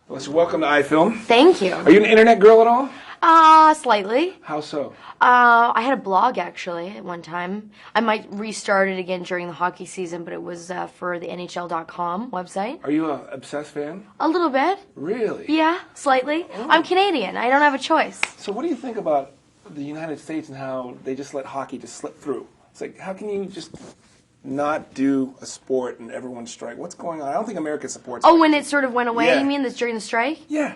Elisha, welcome to iFilm. Thank you. Are you an internet girl at all? Slightly. How so? I had a blog, actually, at one time. I might restart it again during the hockey season, but it was for the NHL.com website. Are you an obsessed fan? A little bit. Really? Yeah, slightly. Oh. I'm Canadian. I don't have a choice. So what do you think about the United States and how they just let hockey just slip through? It's like, how can you just not do a sport and everyone strike? What's going on? I don't think America supports Oh, hockey. when it sort of went away, Yeah. you mean, this during the strike? Yeah.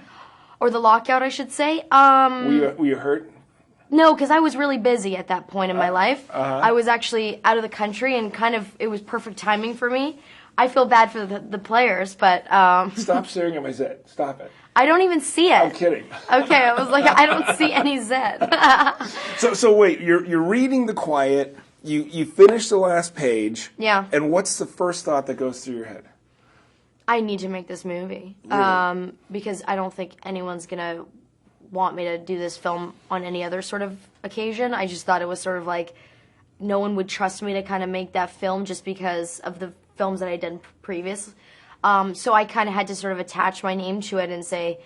Or the lockout, I should say? Were you hurt? No, because I was really busy at that point in my life. Uh-huh. I was actually out of the country, and it was perfect timing for me. I feel bad for the players, but... Stop staring at my Zed. Stop it. I don't even see it. I'm kidding. Okay, I was like, I don't see any Zed. So wait, you're reading The Quiet, you finish the last page, Yeah. and what's the first thought that goes through your head? I need to make this movie. Really? Because I don't think anyone's going to want me to do this film on any other sort of occasion. I just thought it was sort of like no one would trust me to kind of make that film just because of the films that I did previous. So I kind of had to sort of attach my name to it and say,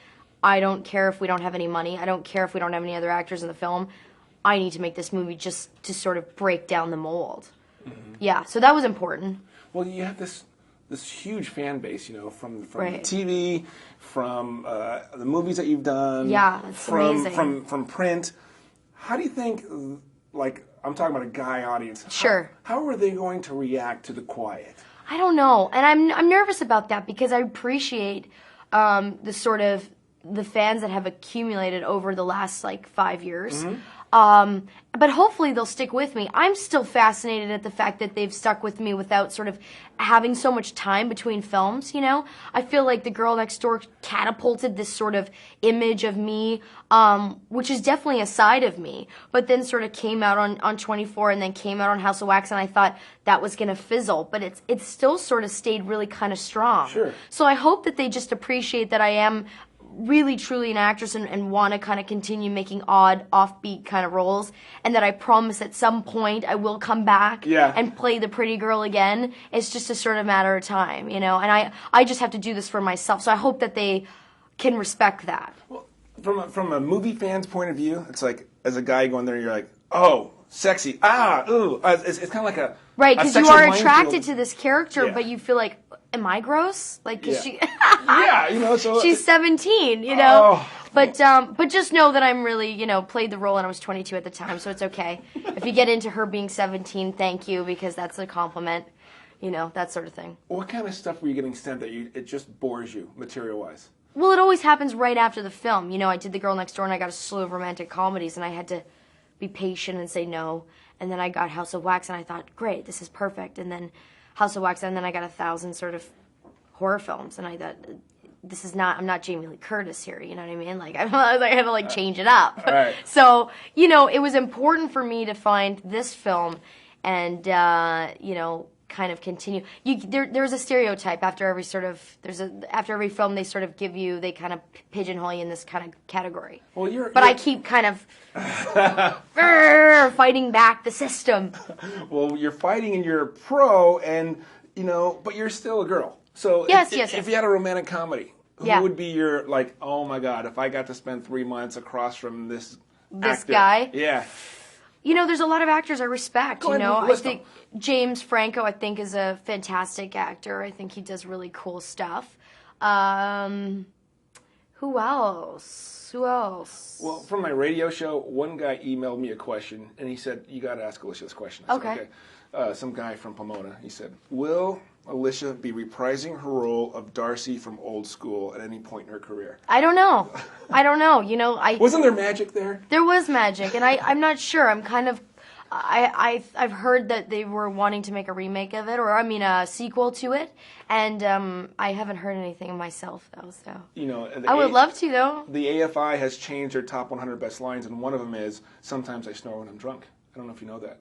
I don't care if we don't have any money. I don't care if we don't have any other actors in the film. I need to make this movie just to sort of break down the mold. Mm-hmm. Yeah, so that was important. Well, you have this huge fan base, from Right. TV, from the movies that you've done. Yeah, it's amazing. From print. How do you think, like, I'm talking about a guy audience. Sure. How are they going to react to The Quiet? I don't know, and I'm nervous about that because I appreciate the fans that have accumulated over the last 5 years. Mm-hmm. But hopefully they'll stick with me. I'm still fascinated at the fact that they've stuck with me without sort of having so much time between films, I feel like The Girl Next Door catapulted this sort of image of me, which is definitely a side of me, but then sort of came out on 24 and then came out on House of Wax, and I thought that was going to fizzle, but it's still sort of stayed really kind of strong. Sure. So I hope that they just appreciate that I am really truly an actress and want to kind of continue making odd, offbeat kind of roles, and that I promise at some point I will come back and play the pretty girl again. It's just a sort of matter of time, and I just have to do this for myself, so I hope that they can respect that. Well, from a movie fan's point of view, it's like, as a guy going there, you're like, oh, sexy, ooh. It's kind of like a right, because you are attracted to this character, Yeah. but you feel like, am I gross? Because she, so she's 17, Oh. But just know that I'm really, played the role and I was 22 at the time, so it's okay. If you get into her being 17, thank you, because that's a compliment, that sort of thing. What kind of stuff were you getting sent that it just bores you, material-wise? Well, it always happens right after the film. I did The Girl Next Door and I got a slew of romantic comedies, and I had to be patient and say no. And then I got House of Wax and I thought, great, this is perfect. And then House of Wax, and then I got 1,000 sort of horror films, and I thought, I'm not Jamie Lee Curtis here, you know what I mean? I had to change it up. Right. So, it was important for me to find this film and, kind of continue. There's a stereotype after every after every film they kind of pigeonhole you in this kind of category. Well, I keep kind of fighting back the system. Well, you're fighting and you're a pro, and but you're still a girl. So yes. If you had a romantic comedy, who would be your oh my God, if I got to spend 3 months across from this actor? Guy? Yeah. There's a lot of actors I respect, Go ahead and I list think them. James Franco, I think, is a fantastic actor. I think he does really cool stuff. Who else? Well, from my radio show, one guy emailed me a question, and he said, you got to ask Elisha this question. I said, okay. Some guy from Pomona, he said, will Elisha be reprising her role of Darcy from Old School at any point in her career? I don't know. Wasn't there magic there? There was magic, and I'm not sure. I'm kind of... I've heard that they were wanting to make a remake of it, a sequel to it, and I haven't heard anything myself, though, so... I would love to, though. The AFI has changed their top 100 best lines, and one of them is, sometimes I snore when I'm drunk. I don't know if you know that.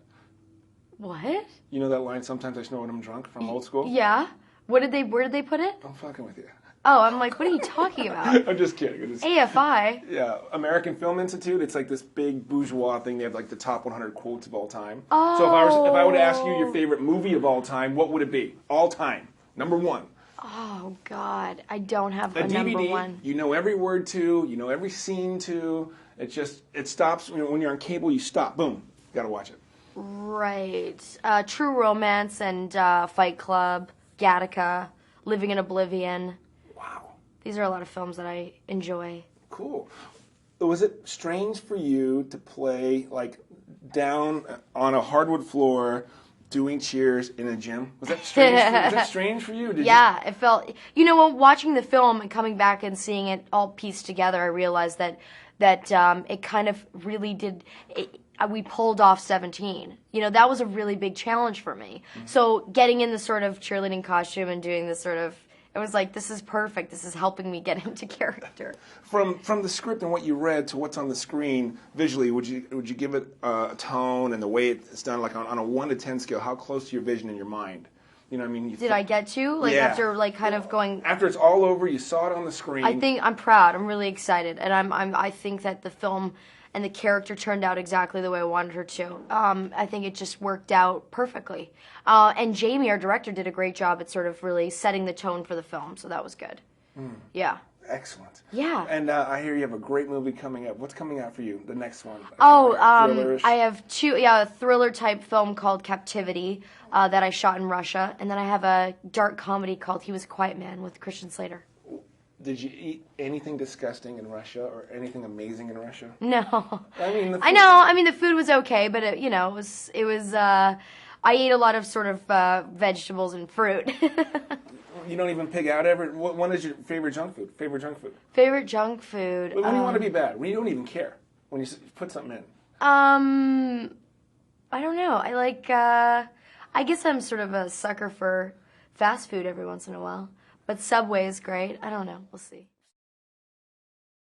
What? You know that line, sometimes I snore when I'm drunk, from Old School? Yeah. Where did they put it? I'm fucking with you. Oh, I'm like, what are you talking about? I'm just kidding. AFI? Yeah, American Film Institute. It's like this big bourgeois thing. They have the top 100 quotes of all time. Oh. So if I were to ask you your favorite movie of all time, what would it be? All time. Number one. Oh, God. I don't have a DVD, number one. you know every word to, you know every scene to. It stops. When you're on cable, you stop. Boom. You got to watch it. Right. True Romance and Fight Club, Gattaca, Living in Oblivion. Wow. These are a lot of films that I enjoy. Cool. Was it strange for you to play like down on a hardwood floor doing cheers in a gym? Was that strange? Was that strange for you? It felt. You know, watching the film and coming back and seeing it all pieced together, I realized that it kind of really did. We pulled off 17. You know, that was a really big challenge for me. Mm-hmm. So getting in the sort of cheerleading costume and doing this sort of, it was like, this is perfect. This is helping me get into character. From the script and what you read to what's on the screen visually, would you give it a tone and the way it's done, like on a 1 to 10 scale? How close to your vision in your mind? You know what I mean? Did I get to? Like, yeah. After, like, kind of going... After it's all over, you saw it on the screen. I think I'm proud. I'm really excited. And I think that the film and the character turned out exactly the way I wanted her to. I think it just worked out perfectly. And Jamie, our director, did a great job at sort of really setting the tone for the film, so that was good. Yeah. Excellent. Yeah. And I hear you have a great movie coming up. What's coming out for you, the next one? I have a thriller-type film called Captivity that I shot in Russia, and then I have a dark comedy called He Was a Quiet Man with Christian Slater. Did you eat anything disgusting in Russia or anything amazing in Russia? No. I know. I mean, the food was okay, but it was. I ate a lot of sort of vegetables and fruit. You don't even pig out ever? What is your favorite junk food? Favorite junk food. When you want to be bad, when you don't even care, when you put something in. I don't know. I like. I guess I'm sort of a sucker for fast food every once in a while. But Subway is great. I don't know. We'll see.